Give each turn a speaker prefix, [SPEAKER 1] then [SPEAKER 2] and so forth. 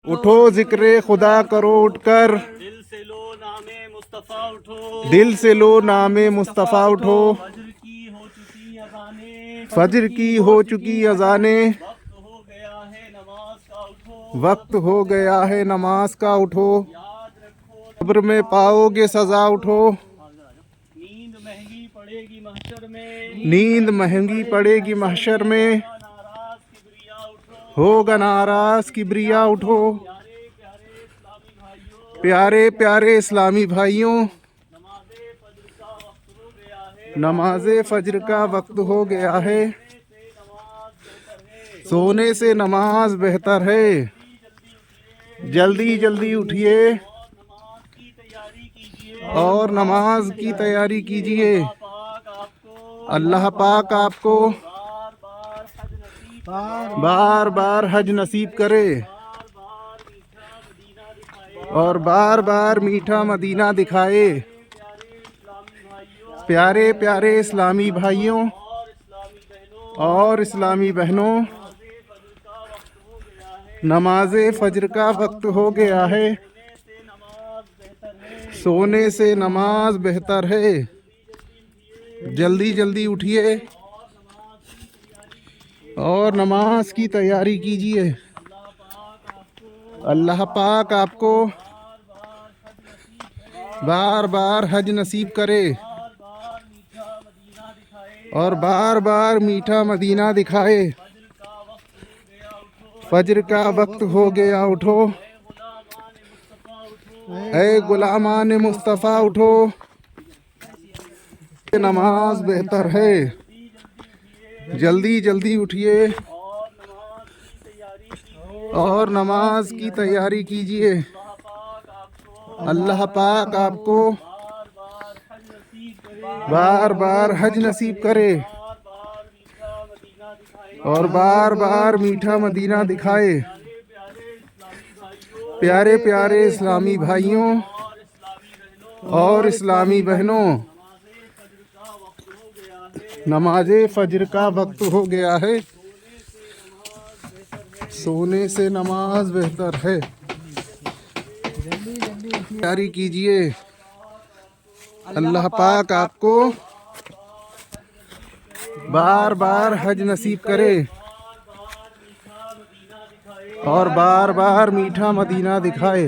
[SPEAKER 1] उठो जिक्र खुदा करो उठकर,
[SPEAKER 2] दिल से लो नामे मुस्तफ़ा उठो,
[SPEAKER 1] दिल से लो नामे मुस्तफ़ा उठो।
[SPEAKER 2] फज्र की हो चुकी अज़ाने,
[SPEAKER 1] फज्र की हो चुकी अजाने,
[SPEAKER 2] वक्त हो गया है नमाज का उठो,
[SPEAKER 1] वक्त हो गया है नमाज का उठो।
[SPEAKER 2] याद रखो
[SPEAKER 1] कब्र में पाओगे सजा उठो,
[SPEAKER 2] नींद महंगी पड़ेगी महशर में,
[SPEAKER 1] नींद महंगी पड़ेगी महशर में।
[SPEAKER 2] नाराज किबरिया उठो,
[SPEAKER 1] होगा नाराज किबरिया उठो।
[SPEAKER 2] प्यारे प्यारे इस्लामी भाइयों,
[SPEAKER 1] प्यारे प्यारे इस्लामी भाइयों,
[SPEAKER 2] नमाज़े फज्र का वक्त हो गया है,
[SPEAKER 1] नमाज़े फज्र का वक्त हो गया है।
[SPEAKER 2] सोने से नमाज बेहतर है।
[SPEAKER 1] सोने से नमाज बेहतर है।
[SPEAKER 2] जल्दी जल्दी उठिए
[SPEAKER 1] जल्दी जल्दी उठिए
[SPEAKER 2] और नमाज की तैयारी कीजिए,
[SPEAKER 1] और नमाज की तैयारी कीजिए।
[SPEAKER 2] अल्लाह पाक आपको
[SPEAKER 1] अल्लाह पाक आपको
[SPEAKER 2] बार बार हज
[SPEAKER 1] बार बार हज नसीब
[SPEAKER 2] नसीब करे,
[SPEAKER 1] करे
[SPEAKER 2] बार बार मीठा मदीना दिखाए।
[SPEAKER 1] और बार बार मीठा मदीना दिखाए। प्यारे प्यारे इस्लामी भाइयों और इस्लामी बहनों, नमाज फज्र का वक्त हो गया है। सोने से नमाज बेहतर है। जल्दी जल्दी उठिए और नमाज की तैयारी कीजिए। अल्लाह पाक आपको बार बार हज नसीब करे और बार बार मीठा मदीना दिखाए। फज्र का वक्त हो गया उठो, ऐ गुलामान मुस्तफ़ा उठो। नमाज बेहतर है। जल्दी जल्दी उठिए और नमाज की तैयारी कीजिए। अल्लाह पाक आपको बार बार हज नसीब करे और बार बार मीठा मदीना दिखाए। प्यारे प्यारे इस्लामी भाइयों और इस्लामी बहनों, नमाज फज्र का वक्त हो गया है। सोने से नमाज बेहतर है। तैयारी कीजिए। अल्लाह पाक आपको बार बार हज नसीब करे और बार बार मीठा मदीना दिखाए।